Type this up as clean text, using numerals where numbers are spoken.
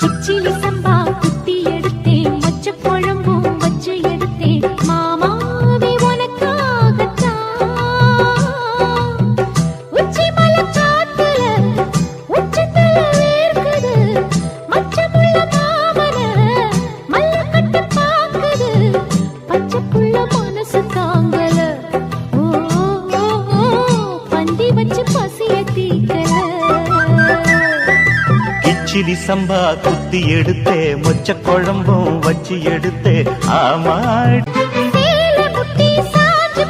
கிச்சிலி சம்பா குத்தி எடுத்தேன், மொச்ச குழம்பும் வச்சு எடுத்தேன், மாமாவே உனக்காகத்தான். உச்சி மலை காத்துல உச்சத்துல வேர்க்குது, மச்சமுள்ள மாமன மல்ல கட்ட பாக்குது, பச்சை புள்ள மனசு தாங்கல. ஓ பந்தி வச்சு பசிய தீக்கல. கிச்சிலி சம்பா குத்தி எடுத்தே, மொச்ச குழம்பும் வச்சு எடுத்தே, ஆமா சேல முட்டி சாஞ்சு